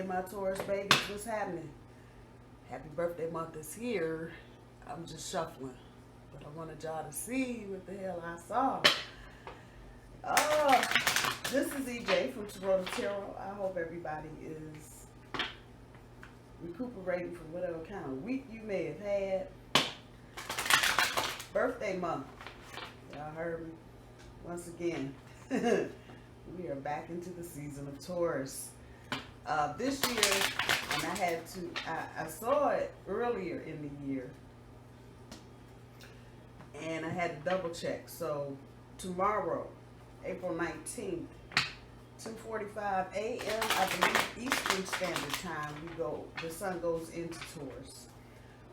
my Taurus babies. What's happening? Happy birthday month is here. I'm just shuffling. But I wanted y'all to see what the hell I saw. This is EJ from Taurota Tarot. I hope everybody is recuperating from whatever kind of week you may have had. Birthday month. Y'all heard me? Once again, we are back into the season of Taurus. This year, and I saw it earlier in the year, and I had to double check. So tomorrow, April 19th, 2:45 a.m., I believe Eastern Standard Time, the sun goes into Taurus.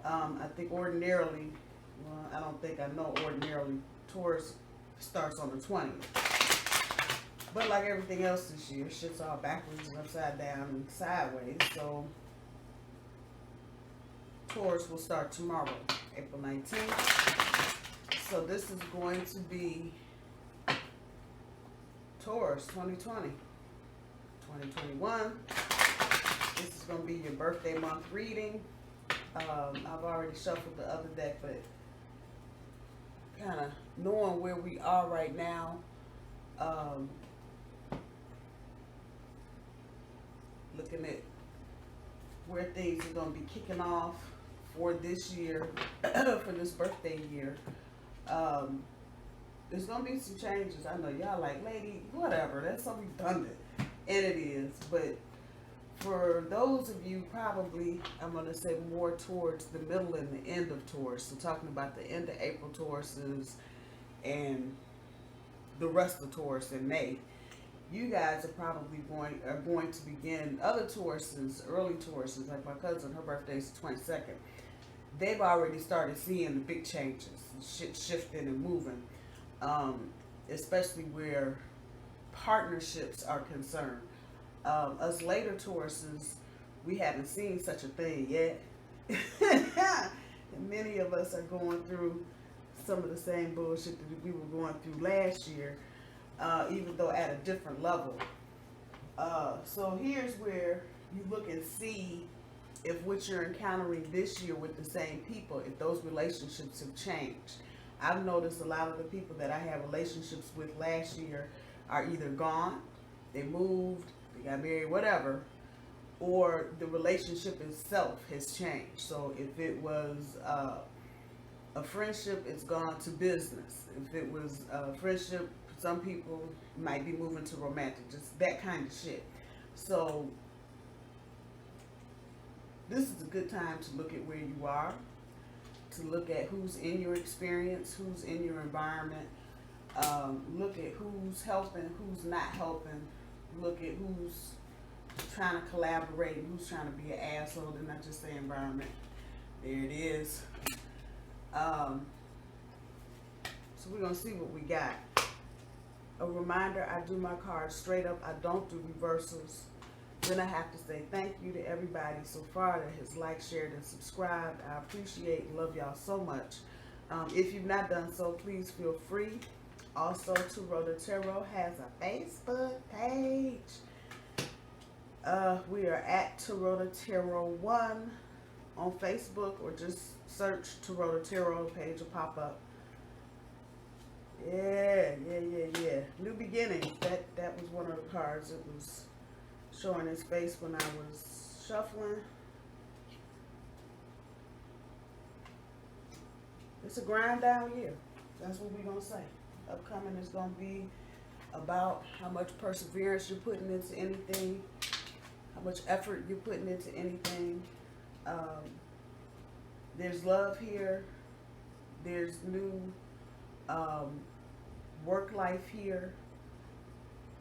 I think ordinarily, well, I don't think I know ordinarily, Taurus starts on the 20th. But like everything else this year, shit's all backwards and upside down and sideways. So Taurus will start tomorrow, April 19th. So this is going to be Taurus 2020, 2021. This is going to be your birthday month reading. I've already shuffled the other deck, but kind of knowing where we are right now, looking at where things are going to be kicking off for this year, for this birthday year. There's going to be some changes. I know y'all like, lady, whatever, that's so redundant. And it is. But for those of you, probably, I'm going to say more towards the middle and the end of Taurus. So talking about the end of April Tauruses and the rest of Taurus in May. You guys are probably going to begin, other Tauruses, early Tauruses, like my cousin, her birthday is the 22nd. They've already started seeing the big changes, shit shifting and moving, especially where partnerships are concerned. Us later Tauruses, we haven't seen such a thing yet. And many of us are going through some of the same bullshit that we were going through last year. Even though at a different level. So here's where you look and see if what you're encountering this year with the same people, if those relationships have changed. I've noticed a lot of the people that I had relationships with last year are either gone, they moved, they got married, whatever, or the relationship itself has changed. So if it was a friendship, it's gone to business. If it was a friendship, some people might be moving to romantic, just that kind of shit. So this is a good time to look at where you are, to look at who's in your experience, who's in your environment, look at who's helping, who's not helping, look at who's trying to collaborate, and who's trying to be an asshole, and not just say environment. There it is. So we're going to see what we got. A reminder, I do my cards straight up. I don't do reversals. Then I have to say thank you to everybody so far that has liked, shared, and subscribed. I appreciate and love y'all so much. If you've not done so, please feel free. Also, Taurota Tarot has a Facebook page. We are at Taurota Tarot 1 on Facebook, or just search Taurota Tarot, page will pop up. Yeah. New beginnings. That was one of the cards. It was showing his face when I was shuffling. It's a grind down year. That's what we're gonna say. Upcoming is gonna be about how much perseverance you're putting into anything, how much effort you're putting into anything. There's love here. There's new work life here,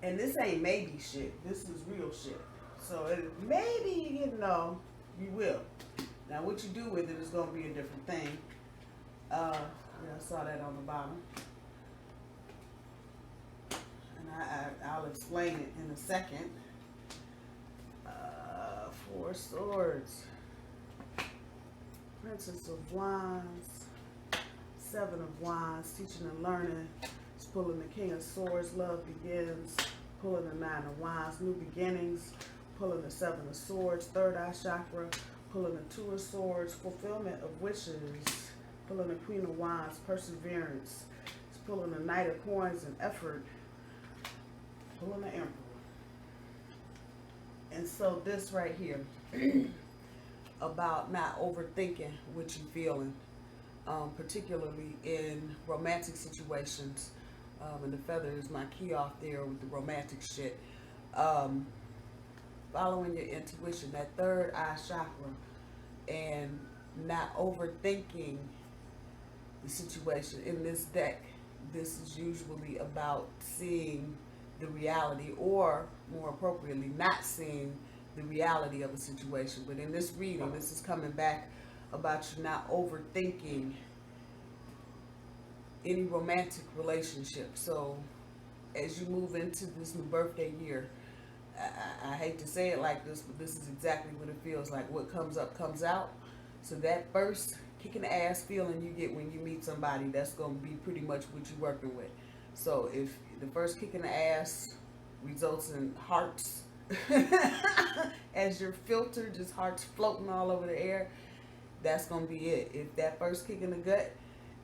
and this ain't maybe shit, this is real shit. So maybe, you know, you will. Now what you do with it is going to be a different thing. Yeah, I saw that on the bottom, and I'll explain it in a second. 4 swords, Princess of Wands, 7 of Wands, teaching and learning. It's pulling the King of Swords, love begins. Pulling the 9 of Wands, new beginnings. pulling the Seven of Swords, third eye chakra, pulling the Two of Swords, fulfillment of wishes, pulling the Queen of Wands, perseverance, it's pulling the Knight of Coins and effort, pulling the Emperor. And so this right here, about not overthinking what you're feeling, particularly in romantic situations. And the feather is my key off there with the romantic shit. Following your intuition, that third eye chakra, and not overthinking the situation. In this deck, this is usually about seeing the reality, or more appropriately, not seeing the reality of a situation. But in this reading, this is coming back about you not overthinking any romantic relationship. So as you move into this new birthday year, I hate to say it like this, but this is exactly what it feels like. What comes up comes out. So that first kicking the ass feeling you get when you meet somebody, that's going to be pretty much what you're working with. So if the first kick in the ass results in hearts as your filter, just hearts floating all over the air, that's going to be it. If that first kick in the gut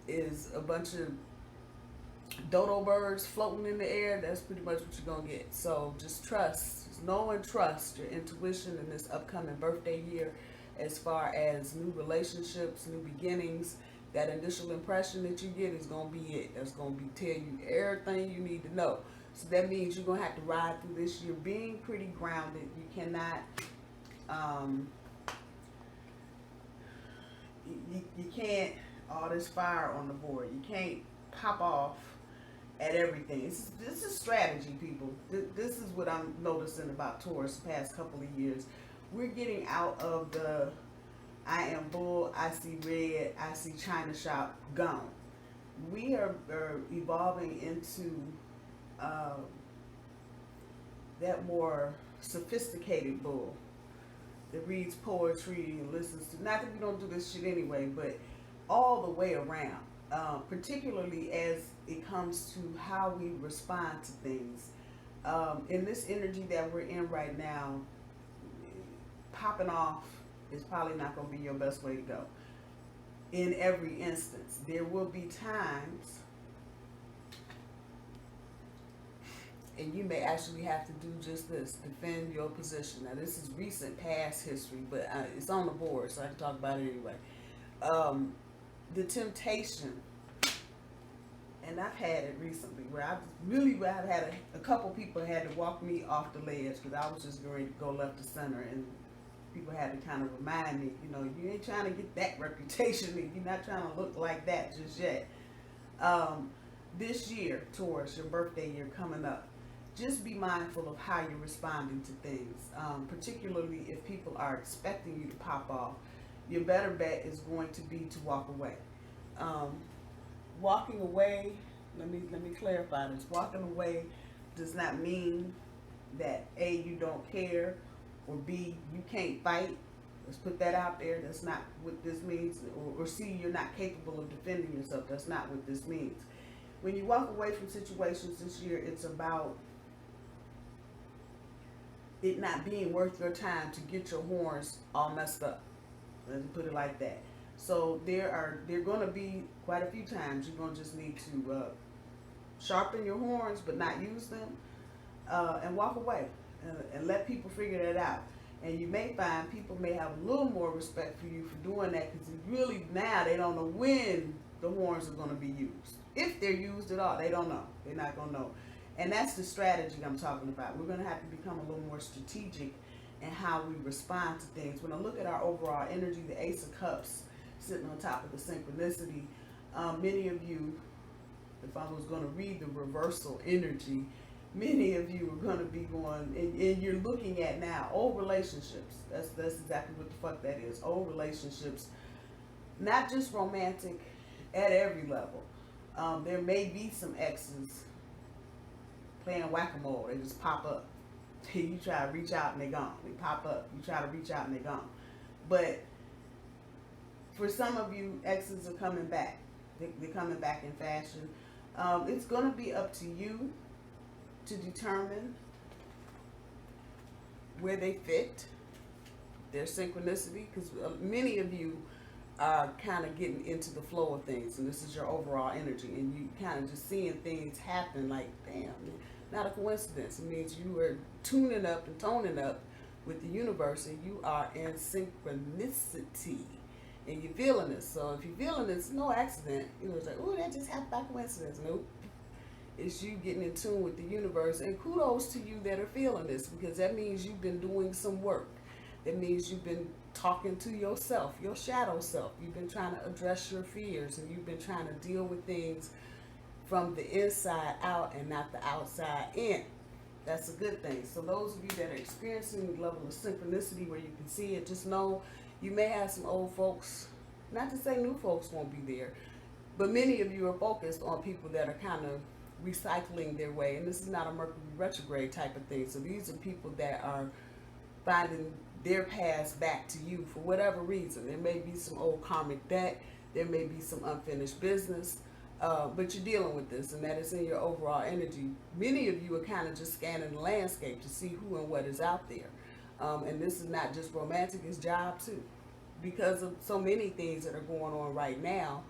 is a bunch of dodo birds floating in the air, that's pretty much what you're going to get. So just trust, just know and trust your intuition in this upcoming birthday year as far as new relationships, new beginnings. That initial impression that you get is going to be it. That's going to be tell you everything you need to know. So that means you're going to have to ride through this year being pretty grounded. You cannot, you can't, all this fire on the board, you can't pop off at everything. This is strategy, people. This is what I'm noticing about Taurus the past couple of years. We're getting out of the I am bull, I see red, I see China shop, gone. We are evolving into that more sophisticated bull that reads poetry and listens to, not that we don't do this shit anyway, but all the way around, particularly as it comes to how we respond to things. In this energy that we're in right now, popping off is probably not going to be your best way to go. In every instance, there will be times, and you may actually have to do just this, defend your position. Now this is recent past history, but it's on the board, so I can talk about it anyway. The temptation, and I've had it recently, where I've had a couple people had to walk me off the ledge because I was just going to go left to center, and people had to kind of remind me, you know, you ain't trying to get that reputation, you're not trying to look like that just yet. This year, Taurus, your birthday year coming up, just be mindful of how you're responding to things, particularly if people are expecting you to pop off. Your better bet is going to be to walk away. Walking away, let me clarify this. Walking away does not mean that A, you don't care, or B, you can't fight. Let's put that out there. That's not what this means. Or C, you're not capable of defending yourself. That's not what this means. When you walk away from situations this year, it's about it not being worth your time to get your horns all messed up. Let's put it like that. So there are going to be quite a few times you're going to just need to sharpen your horns but not use them, and walk away and let people figure that out. And you may find people may have a little more respect for you for doing that, because really now they don't know when the horns are going to be used. If they're used at all, they don't know. They're not going to know. And that's the strategy I'm talking about. We're going to have to become a little more strategic in how we respond to things. When I look at our overall energy, the Ace of Cups sitting on top of the synchronicity, many of you, if I was going to read the reversal energy, many of you are going to be going, and you're looking at now old relationships. That's exactly what the fuck that is. Old relationships, not just romantic, at every level. There may be some exes playing whack-a-mole. They just pop up. You try to reach out and they're gone. They pop up. You try to reach out and they're gone. But for some of you, exes are coming back. They're coming back in fashion. It's going to be up to you to determine where they fit, their synchronicity, because many of you are kind of getting into the flow of things, and this is your overall energy, and you kind of just seeing things happen like, damn, not a coincidence. It means you are tuning up and toning up with the universe, and you are in synchronicity, and you're feeling this. So if you're feeling this, no accident. It's like, oh, that just happened by coincidence. Nope. It's you getting in tune with the universe, and kudos to you that are feeling this, because that means you've been doing some work. That means you've been talking to yourself, your shadow self. You've been trying to address your fears, and you've been trying to deal with things from the inside out and not the outside in. That's a good thing. So those of you that are experiencing the level of synchronicity where you can see it, just know you may have some old folks, not to say new folks won't be there, but many of you are focused on people that are kind of recycling their way. And this is not a Mercury retrograde type of thing. So these are people that are finding their paths back to you for whatever reason. There may be some old karmic debt. There may be some unfinished business. But you're dealing with this, and that is in your overall energy. Many of you are kind of just scanning the landscape to see who and what is out there. And this is not just romantic, it's job too. Because of so many things that are going on right now,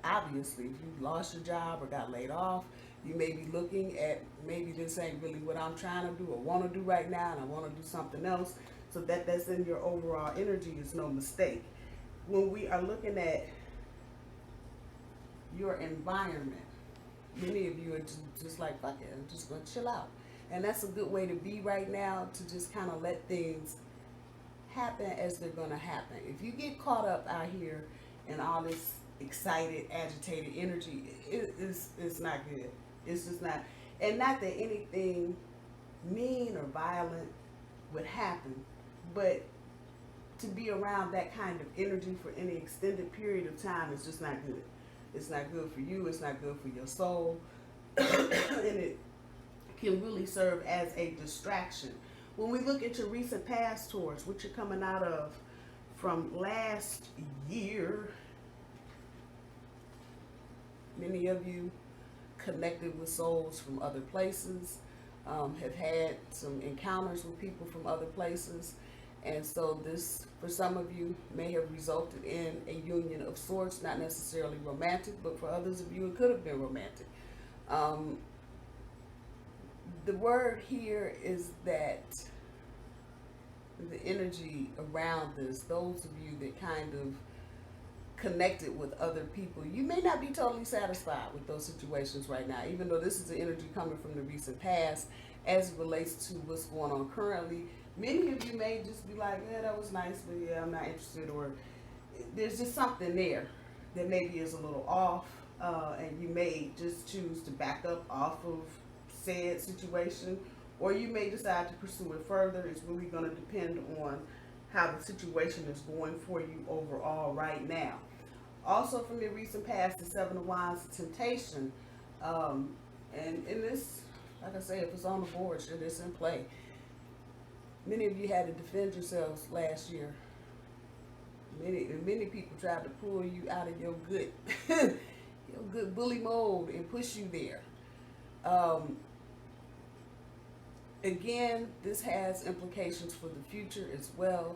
obviously, if you lost your job or got laid off, you may be looking at, maybe this ain't really what I'm trying to do or want to do right now, and I want to do something else. So that's in your overall energy is no mistake. When we are looking at your environment, many of you are just like, fuck it, I'm just going to chill out. And that's a good way to be right now, to just kind of let things happen as they're going to happen. If you get caught up out here in all this excited, agitated energy, it's not good. It's just not. And not that anything mean or violent would happen, but to be around that kind of energy for any extended period of time is just not good. It's not good for you. It's not good for your soul. And it can really serve as a distraction. When we look at your recent past tours, what you're coming out of from last year, many of you connected with souls from other places, have had some encounters with people from other places. And so this, for some of you, may have resulted in a union of sorts, not necessarily romantic, but for others of you, it could have been romantic. The word here is that the energy around this, those of you that kind of connected with other people, you may not be totally satisfied with those situations right now, even though this is the energy coming from the recent past as it relates to what's going on currently. Many of you may just be like, yeah, that was nice, but yeah, I'm not interested, or there's just something there that maybe is a little off, and you may just choose to back up off of said situation, or you may decide to pursue it further. It's really going to depend on how the situation is going for you overall right now. Also from your recent past, the Seven of Wands, temptation, and in this, like I say, if it's on the board, sure, it's in play. Many of you had to defend yourselves last year. Many people tried to pull you out of your good, your good bully mode and push you there. Again, this has implications for the future as well.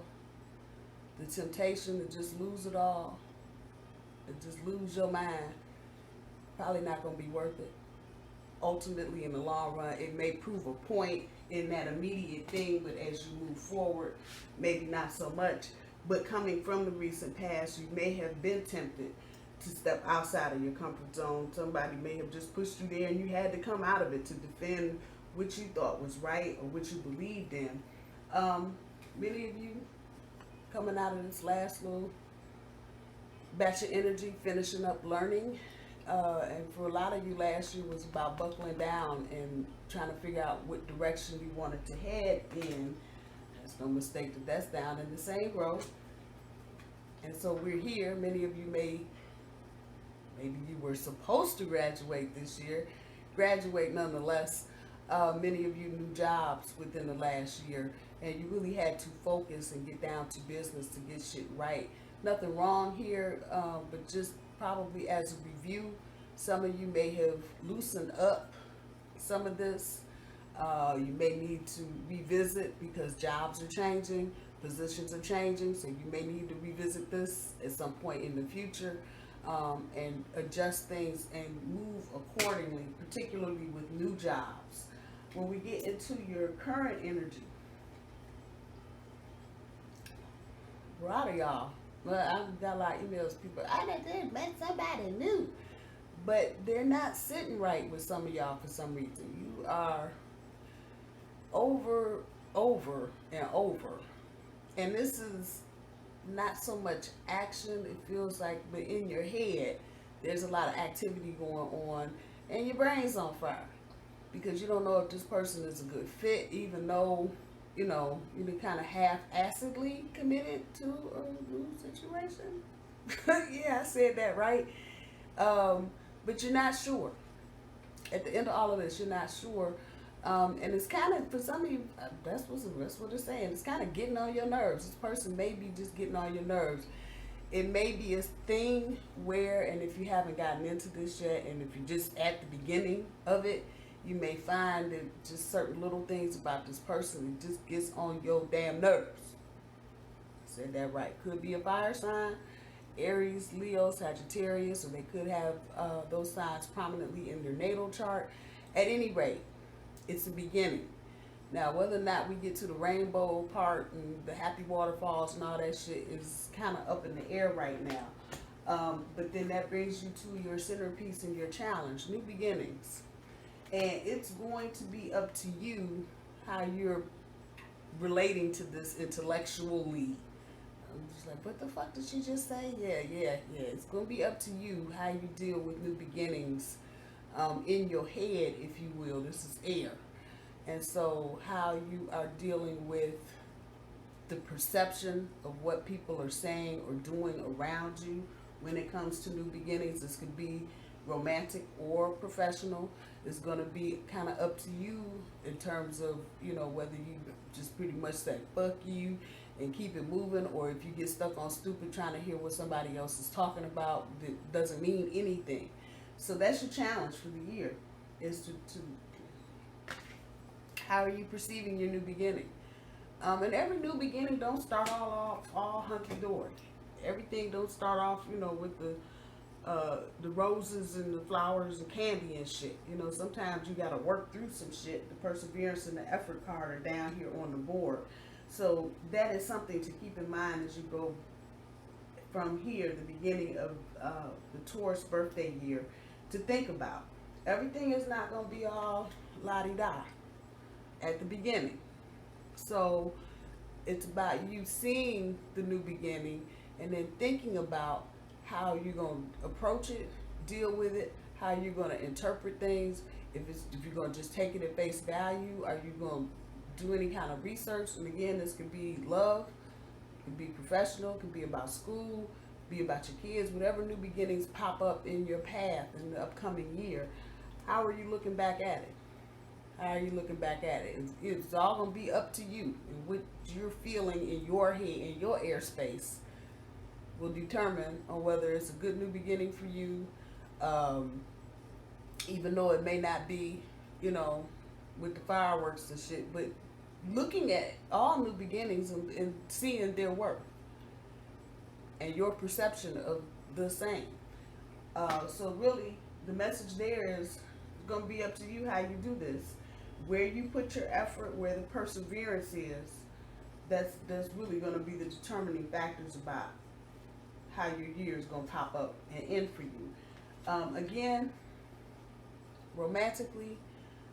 The temptation to just lose it all, to just lose your mind, probably not going to be worth it. Ultimately, in the long run, it may prove a point in that immediate thing, but as you move forward, maybe not so much. But coming from the recent past, you may have been tempted to step outside of your comfort zone. Somebody may have just pushed you there, and you had to come out of it to defend what you thought was right or what you believed in. Many of you coming out of this last little batch of energy, finishing up learning. And for a lot of you, last year was about buckling down and trying to figure out what direction you wanted to head in. There's no mistake that that's down in the same growth. And so we're here. Many of you maybe you were supposed to graduate this year, graduate nonetheless. Many of you new jobs within the last year, and you really had to focus and get down to business to get shit right. Nothing wrong here, but just probably as a review, some of you may have loosened up some of this. You may need to revisit because jobs are changing, positions are changing, so you may need to revisit this at some point in the future, and adjust things and move accordingly, particularly with new jobs. When we get into your current energy, a lot of y'all, well, I've got a lot of emails, people, I done met somebody new, but they're not sitting right with some of y'all for some reason. You are over and over. And this is not so much action, it feels like, but in your head, there's a lot of activity going on, and your brain's on fire. Because you don't know if this person is a good fit, even though, you've been kind of half-assedly committed to a new situation. Yeah, I said that right. But you're not sure. At the end of all of this, you're not sure. And it's kind of, for some of you, that's what it's saying. It's kind of getting on your nerves. This person may be just getting on your nerves. It may be a thing where, and if you haven't gotten into this yet, and if you're just at the beginning of it, you may find that just certain little things about this person, it just gets on your damn nerves. Said that right. Could be a fire sign, Aries, Leo, Sagittarius, or they could have those signs prominently in their natal chart. At any rate, it's the beginning. Now, whether or not we get to the rainbow part and the happy waterfalls and all that shit is kind of up in the air right now. But then that brings you to your centerpiece and your challenge, new beginnings. And it's going to be up to you how you're relating to this intellectually. I'm just like, what the fuck did she just say? Yeah. It's going to be up to you how you deal with new beginnings in your head, if you will. This is air. And so how you are dealing with the perception of what people are saying or doing around you when it comes to new beginnings. This could be romantic or professional. It's going to be kind of up to you in terms of, whether you just pretty much say, fuck you, and keep it moving, or if you get stuck on stupid trying to hear what somebody else is talking about that doesn't mean anything. So that's your challenge for the year, is to how are you perceiving your new beginning? And every new beginning don't start all hunky-dory. Everything don't start off, with the roses and the flowers and candy and shit. Sometimes you got to work through some shit. The perseverance and the effort card are down here on the board. So that is something to keep in mind as you go from here, the beginning of the Taurus birthday year, to think about. Everything is not going to be all la-di-da at the beginning. So it's about you seeing the new beginning and then thinking about how you're going to approach it, deal with it, how you're going to interpret things. If you're going to just take it at face value, are you going to do any kind of research? And again, this could be love, it could be professional, it could be about school, be about your kids, whatever new beginnings pop up in your path in the upcoming year. How are you looking back at it? How are you looking back at it? It's all going to be up to you. And what you're feeling in your head, in your airspace, will determine on whether it's a good new beginning for you, even though it may not be, with the fireworks and shit. But looking at all new beginnings and seeing their worth and your perception of the same. So really, the message there is going to be up to you how you do this. Where you put your effort, where the perseverance is, that's really going to be the determining factors about how your year is going to pop up and end for you. Again, romantically,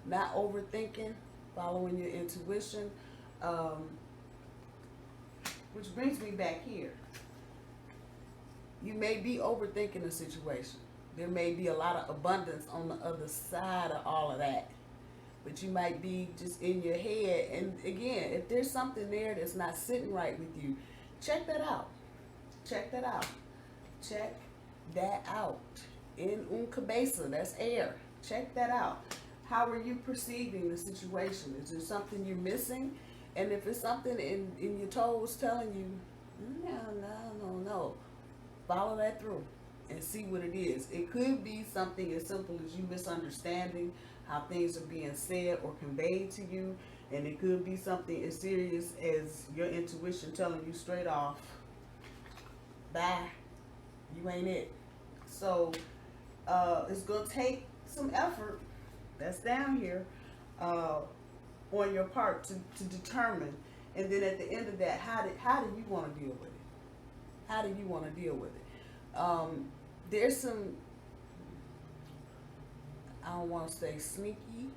not overthinking, following your intuition, which brings me back here. You may be overthinking a situation. There may be a lot of abundance on the other side of all of that. But you might be just in your head. And again, if there's something there that's not sitting right with you, check that out. Check that out. Check that out. In un cabeza, that's air. Check that out. How are you perceiving the situation? Is there something you're missing? And if it's something in your toes telling you, no, follow that through and see what it is. It could be something as simple as you misunderstanding how things are being said or conveyed to you. And it could be something as serious as your intuition telling you straight off, bye, you ain't it. So it's going to take some effort, that's down here, on your part to determine. And then at the end of that, how do you want to deal with it? How do you want to deal with it? There's some, I don't want to say sneaky.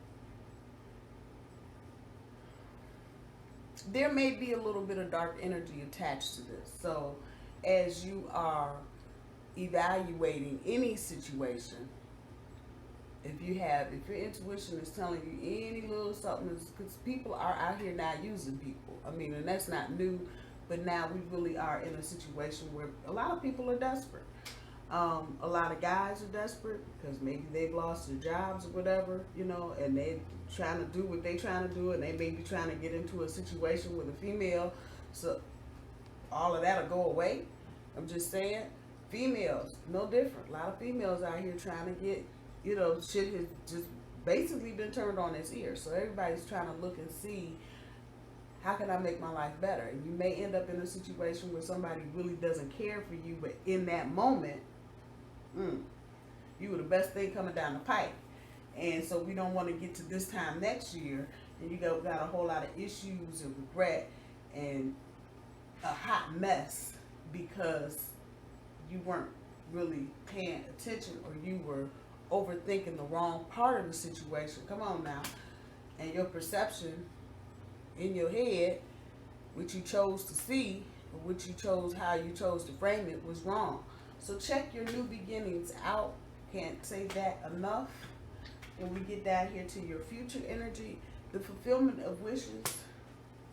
There may be a little bit of dark energy attached to this. So as you are evaluating any situation, if your intuition is telling you any little something, because people are out here now using people. I mean, and that's not new, but now we really are in a situation where a lot of people are desperate. A lot of guys are desperate because maybe they've lost their jobs or whatever, you know, and they're trying to do what they're trying to do, and they may be trying to get into a situation with a female, so all of that'll go away. I'm just saying, females, no different. A lot of females out here trying to get, you know, shit has just basically been turned on its ear. So everybody's trying to look and see, how can I make my life better? And you may end up in a situation where somebody really doesn't care for you, but in that moment, you were the best thing coming down the pipe. And so we don't want to get to this time next year and you got a whole lot of issues and regret and a hot mess because you weren't really paying attention, or you were overthinking the wrong part of the situation. Come on now. And your perception in your head, which you chose to see, or which you chose, how you chose to frame it, was wrong. So check your new beginnings out. Can't say that enough. When we get down here to your future energy, the fulfillment of wishes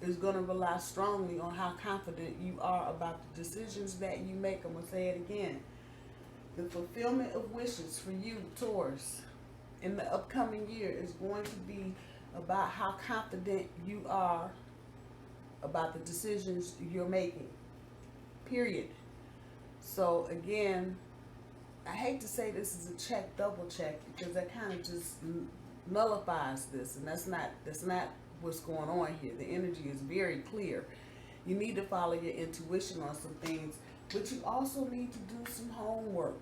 is going to rely strongly on how confident you are about the decisions that you make. I'm going to say it again. The fulfillment of wishes for you, Taurus, in the upcoming year is going to be about how confident you are about the decisions you're making. Period. So again, I hate to say this is a check, double check, because that kind of just nullifies this, and that's not what's going on here. The energy is very clear. You need to follow your intuition on some things, but you also need to do some homework.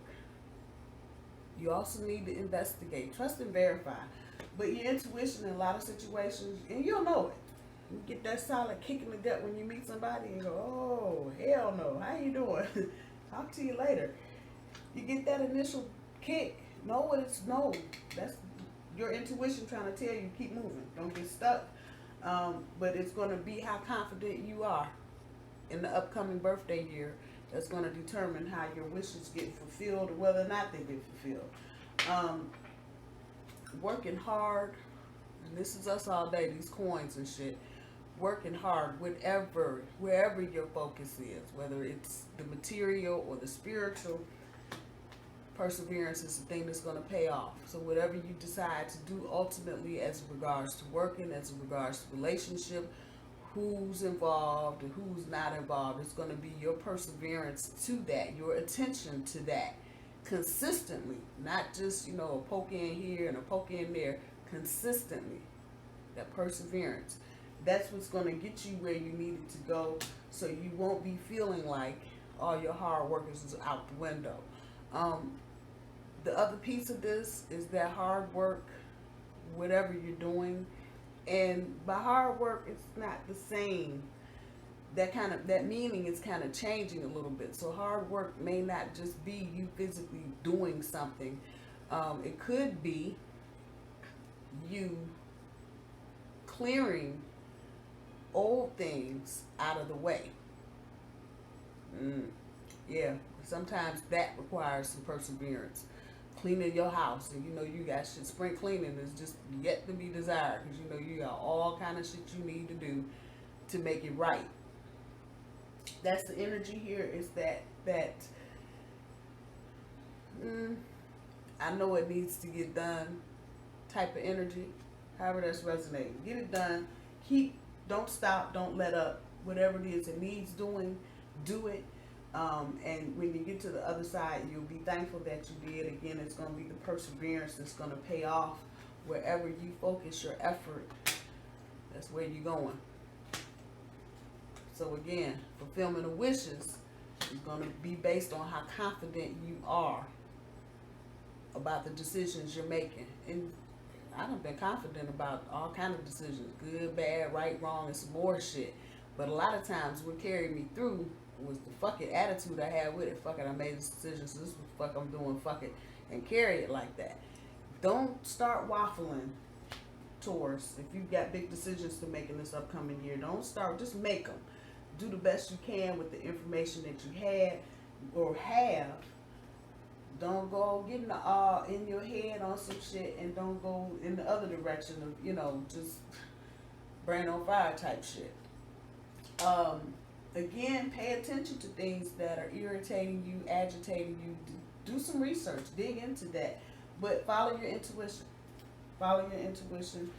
You also need to investigate, trust and verify. But your intuition in a lot of situations, and you'll know it. You get that solid kick in the gut when you meet somebody and go, oh, hell no, how you doing? Talk to you later. You get that initial kick. Know what it's no. That's your intuition trying to tell you, keep moving. Don't get stuck. But it's going to be how confident you are in the upcoming birthday year. That's going to determine how your wishes get fulfilled, or whether or not they get fulfilled. Working hard, and this is us all day, these coins and shit. Working hard, wherever your focus is, whether it's the material or the spiritual, perseverance is the thing that's going to pay off. So whatever you decide to do ultimately as regards to working, as regards to relationship, who's involved and who's not involved, it's going to be your perseverance to that, your attention to that consistently, not just, you know, a poke in here and a poke in there, consistently. That perseverance, that's what's going to get you where you needed to go, so you won't be feeling like all your hard work is out the window. The other piece of this is that hard work, whatever you're doing, and by hard work, it's not the same. That meaning is kind of changing a little bit. So hard work may not just be you physically doing something. It could be you clearing old things out of the way. Yeah, sometimes that requires some perseverance. Cleaning your house, and you know you got shit. Spring cleaning is just yet to be desired, because you know you got all kind of shit you need to do to make it right. That's the energy here. Is that I know it needs to get done type of energy. However that's resonating, get it done. Don't stop, don't let up. Whatever it is that needs doing, do it. And when you get to the other side, you'll be thankful that you did. Again, it's going to be the perseverance that's going to pay off Wherever you focus your effort, that's where you're going. So again, fulfillment of wishes is going to be based on how confident you are about the decisions you're making. And I've been confident about all kind of decisions, good, bad, right, wrong, and some more shit. But a lot of times what carried me through was the fucking attitude I had with it. Fuck it, I made this decision, so this is what the fuck I'm doing, fuck it, and carry it like that. Don't start waffling, Taurus. If you've got big decisions to make in this upcoming year, don't start, just make them. Do the best you can with the information that you had or have. Don't go getting in your head on some shit, and don't go in the other direction of, you know, just brain on fire type shit. Again, pay attention to things that are irritating you, agitating you. Do some research, dig into that, but follow your intuition. Follow your intuition.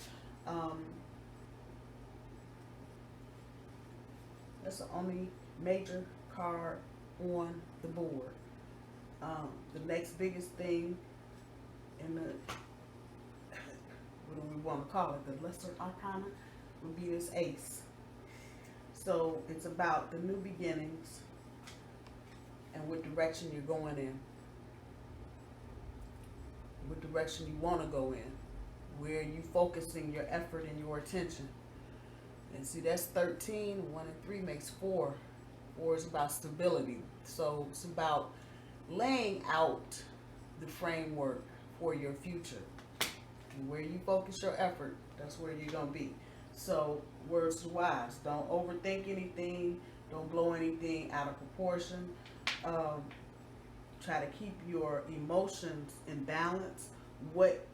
That's the only major card on the board. The next biggest thing in the, what do we want to call it, the lesser arcana, would be this ace. So it's about the new beginnings and what direction you're going in, what direction you want to go in, where you focusing your effort and your attention. And see, that's 13. 1 and 3 makes 4. 4 is about stability. So it's about laying out the framework for your future. And where you focus your effort, that's where you're going to be. So words to wise. Don't overthink anything. Don't blow anything out of proportion. Try to keep your emotions in balance. What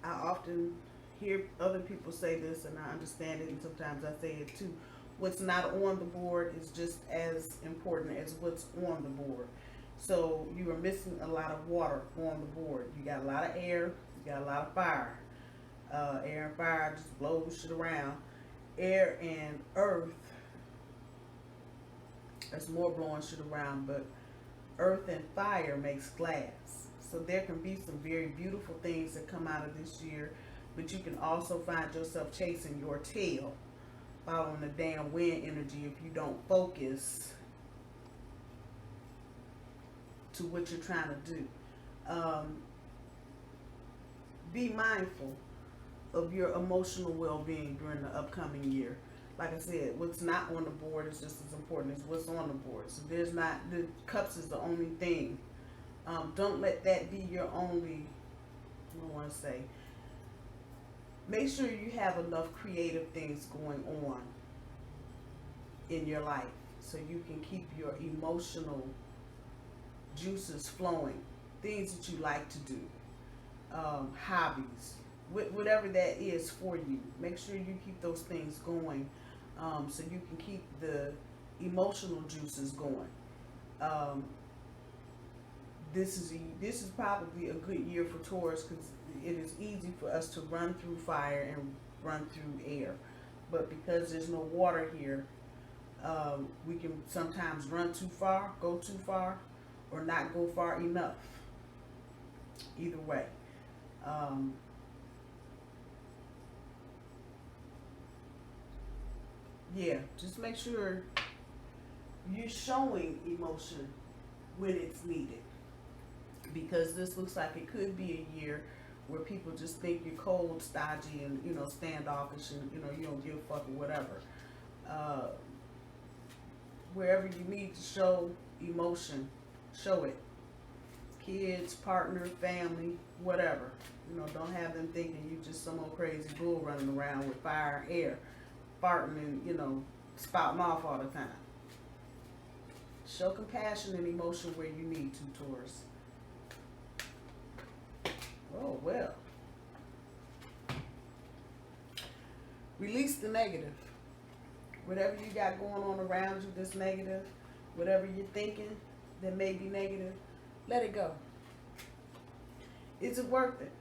I often hear other people say this, and I understand it, and sometimes I say it too. What's not on the board is just as important as what's on the board. So you are missing a lot of water on the board. You got a lot of air, you got a lot of fire. Air and fire just blows shit around. Air and earth, that's more blowing shit around, but earth and fire makes glass. So there can be some very beautiful things that come out of this year, but you can also find yourself chasing your tail, following the damn wind energy if you don't focus to what you're trying to do. Be mindful of your emotional well-being during the upcoming year. Like I said, what's not on the board is just as important as what's on the board. So there's not, the cups is the only thing. Don't let that be your only, I don't want to say, make sure you have enough creative things going on in your life so you can keep your emotional juices flowing. Things that you like to do, hobbies, whatever that is for you. Make sure you keep those things going so you can keep the emotional juices going. This is probably a good year for Taurus because it is easy for us to run through fire and run through air. But because there's no water here, we can sometimes run too far, go too far, or not go far enough. Either way. Yeah, just make sure you're showing emotion when it's needed. Because this looks like it could be a year where people just think you're cold, stodgy, and, you know, standoffish, and, you know, you don't give a fuck or whatever. Wherever you need to show emotion, show it. Kids, partner, family, whatever. You know, don't have them thinking you just some old crazy bull running around with fire and air, farting and, you know, spouting off all the time. Show compassion and emotion where you need to, Taurus. Oh, well. Release the negative. Whatever you got going on around you that's negative, whatever you're thinking that may be negative, let it go. Is it worth it?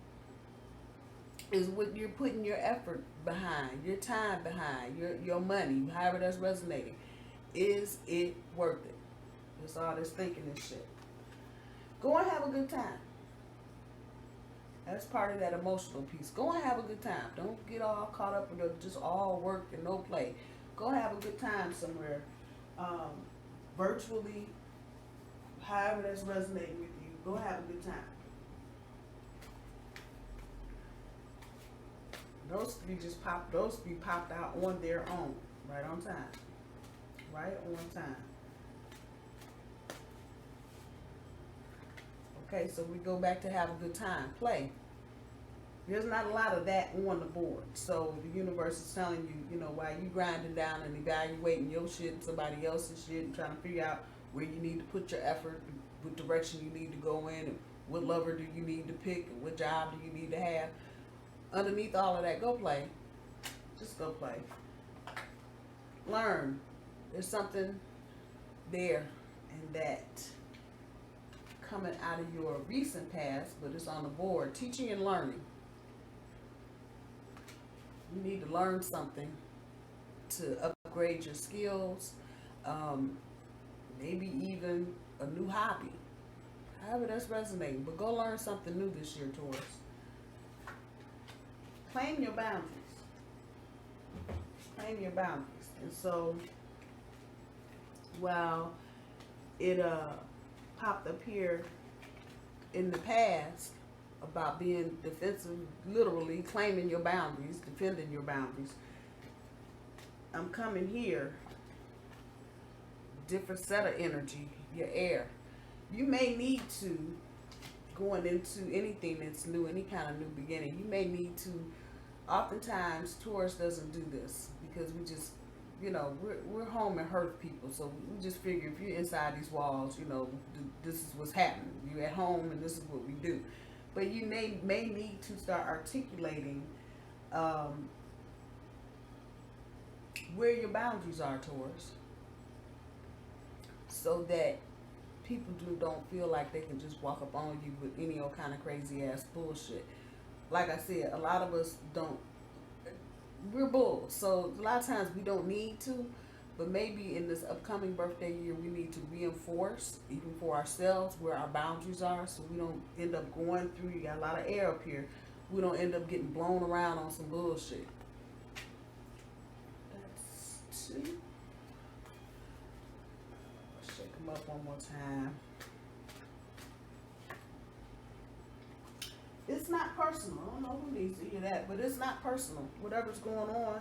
Is what you're putting your effort behind, your time behind, your money, however that's resonating, is it worth it? That's all this thinking and shit. Go and have a good time. That's part of that emotional piece. Go and have a good time. Don't get all caught up with just all work and no play. Go have a good time somewhere. Virtually, however that's resonating with you. Go have a good time. Those be popped out on their own. Right on time. Right on time. Okay, so we go back to have a good time. Play. There's not a lot of that on the board. So the universe is telling you, you know, while you grinding down and evaluating your shit and somebody else's shit and trying to figure out where you need to put your effort, what direction you need to go in, and what lover do you need to pick, and what job do you need to have. Underneath all of that, go play. Just go play. Learn. There's something there and that coming out of your recent past, but it's on the board. Teaching and learning. You need to learn something to upgrade your skills, maybe even a new hobby. However that's resonating, but go learn something new this year, Taurus. Claim your boundaries. Claim your boundaries. And so, while it popped up here in the past about being defensive, literally claiming your boundaries, defending your boundaries, I'm coming here, different set of energy, your air. You may need to, going into anything that's new, any kind of new beginning, you may need to, oftentimes Taurus doesn't do this because we just, you know, we're home and hearth people, so we just figure if you're inside these walls, you know, this is what's happening. You're at home and this is what we do. But you may need to start articulating where your boundaries are, Taurus, so that people don't feel like they can just walk up on you with any old kind of crazy ass bullshit. Like I said, a lot of us don't. We're bulls, so a lot of times we don't need to, but maybe in this upcoming birthday year we need to reinforce, even for ourselves, where our boundaries are, so we don't end up going through, you got a lot of air up here, we don't end up getting blown around on some bullshit. That's 2. Let's shake them up one more time. It's not personal. I don't know who needs to hear that, but it's not personal. Whatever's going on,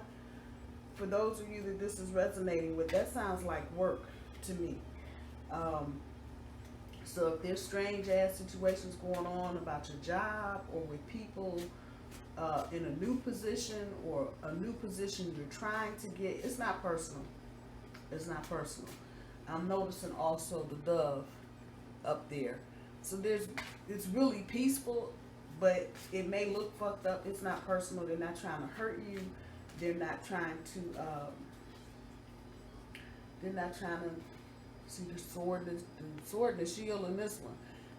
for those of you that this is resonating with, that sounds like work to me. So if there's strange ass situations going on about your job or with people in a new position or a new position you're trying to get, it's not personal. It's not personal. I'm noticing also the dove up there. So it's really peaceful, but it may look fucked up. It's not personal. They're not trying to hurt you. They're not trying to see the sword and the shield in this one.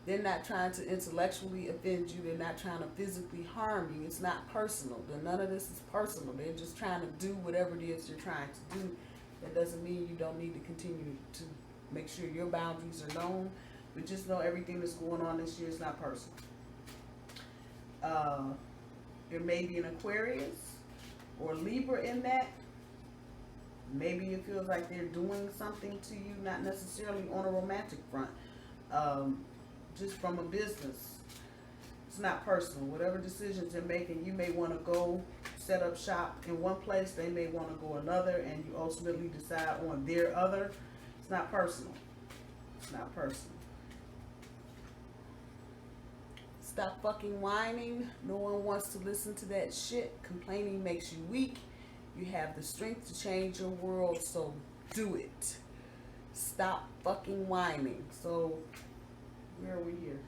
They're not trying to intellectually offend you. They're not trying to physically harm you. It's not personal. None of this is personal. They're just trying to do whatever it is you're trying to do. That doesn't mean you don't need to continue to make sure your boundaries are known, but just know everything that's going on this year is not personal. There may be an Aquarius or Libra in that. Maybe it feels like they're doing something to you, not necessarily on a romantic front, just from a business. It's not personal. Whatever decisions they're making, you may want to go set up shop in one place, they may want to go another, and you ultimately decide on their other. It's not personal. It's not personal. Stop fucking whining. No one wants to listen to that shit. Complaining makes you weak. You have the strength to change your world, so do it. Stop fucking whining. So, where are we here?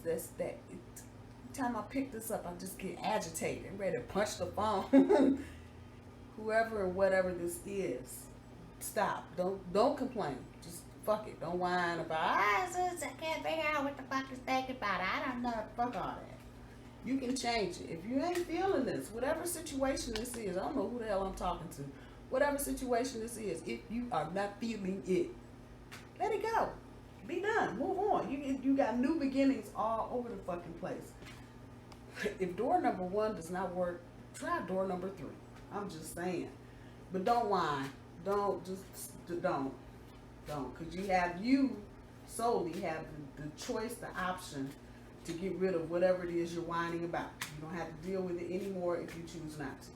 That's that. Every time I pick this up, I just get agitated. I'm ready to punch the phone. Whoever and whatever this is, stop. Don't complain. Just fuck it. Don't whine about, I can't figure out what the fuck is thinking about. I don't know. Fuck all that. You can change it. If you ain't feeling this, whatever situation this is, I don't know who the hell I'm talking to. Whatever situation this is, if you are not feeling it, let it go. Be done. Move on. You got new beginnings all over the fucking place. If door number 1 does not work, try door number 3. I'm just saying. But don't whine. Don't. Because you solely have the choice, the option to get rid of whatever it is you're whining about. You don't have to deal with it anymore if you choose not to.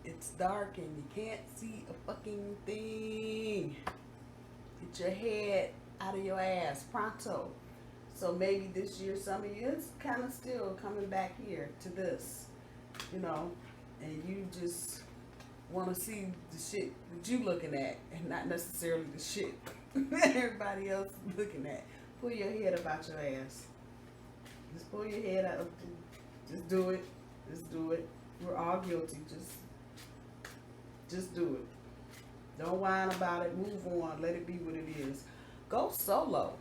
It's dark and you can't see a fucking thing. Get your head out of your ass pronto. So maybe this year some of you is kind of still coming back here to this, you know, and you just want to see the shit that you looking at and not necessarily the shit everybody else looking at. Pull your head up out your ass. Just pull your head out. Just do it. Just do it. We're all guilty. Just do it. Don't whine about it. Move on. Let it be what it is. Go solo.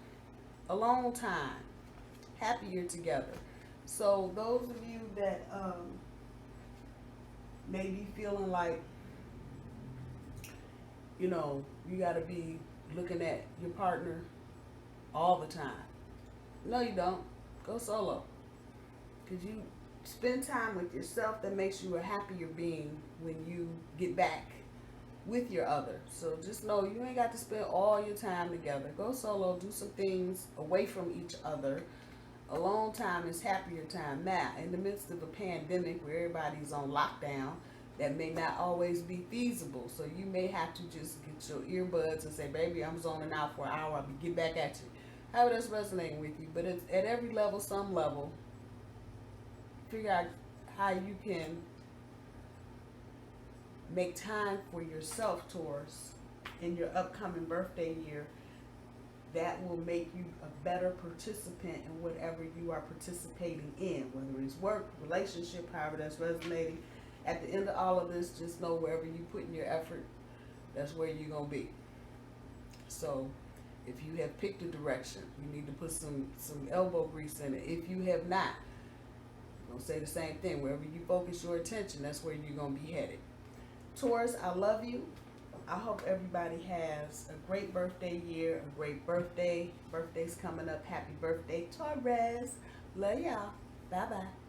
Alone time. Happier together. So those of you that may be feeling like, you know, you got to be looking at your partner all the time. No, you don't. Go solo. Because you spend time with yourself, that makes you a happier being when you get back with your other. So just know you ain't got to spend all your time together. Go solo. Do some things away from each other. Alone time is happier time. Now, in the midst of a pandemic where everybody's on lockdown, that may not always be feasible. So you may have to just get your earbuds and say, baby, I'm zoning out for an hour. I'll get back at you. However that's resonating with you. But it's at every level, some level, figure out how you can make time for yourself, Taurus, in your upcoming birthday year. That will make you a better participant in whatever you are participating in, whether it's work, relationship, however that's resonating. At the end of all of this, just know wherever you put in your effort, that's where you're going to be. So if you have picked a direction, you need to put some elbow grease in it. If you have not, I'm going to say the same thing. Wherever you focus your attention, that's where you're going to be headed. Taurus, I love you. I hope everybody has a great birthday year, a great birthday. Birthday's coming up. Happy birthday, Taurus. Love y'all. Bye-bye.